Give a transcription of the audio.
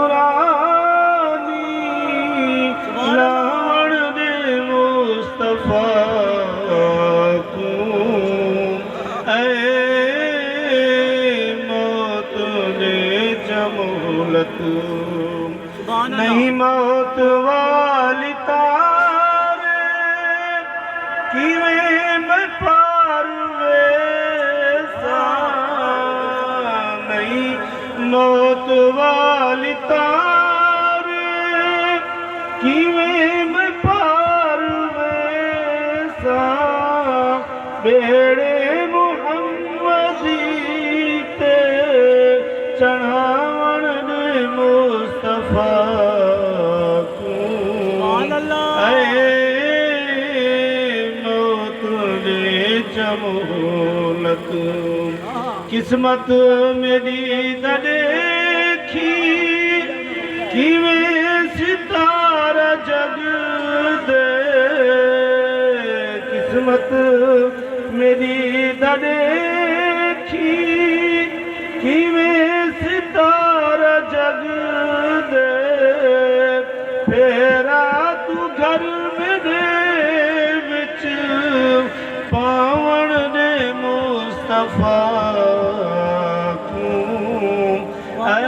नूरानी लावण दे मुस्तफा को ऐ मौत दे जमूलत नहीं मौत वाली तारे किवें मैं पार वेसा नहीं मौत वाली तारे किवें मैं पार वेसा बेड़े मुहम्मदी ते चढ़ावण दे मुस्तफा को ऐ मौत दे जमूलत किस्मत मेरी न देखी किवें सितारा जग दे किस्मत मेरी न देखी किवें सितारा जग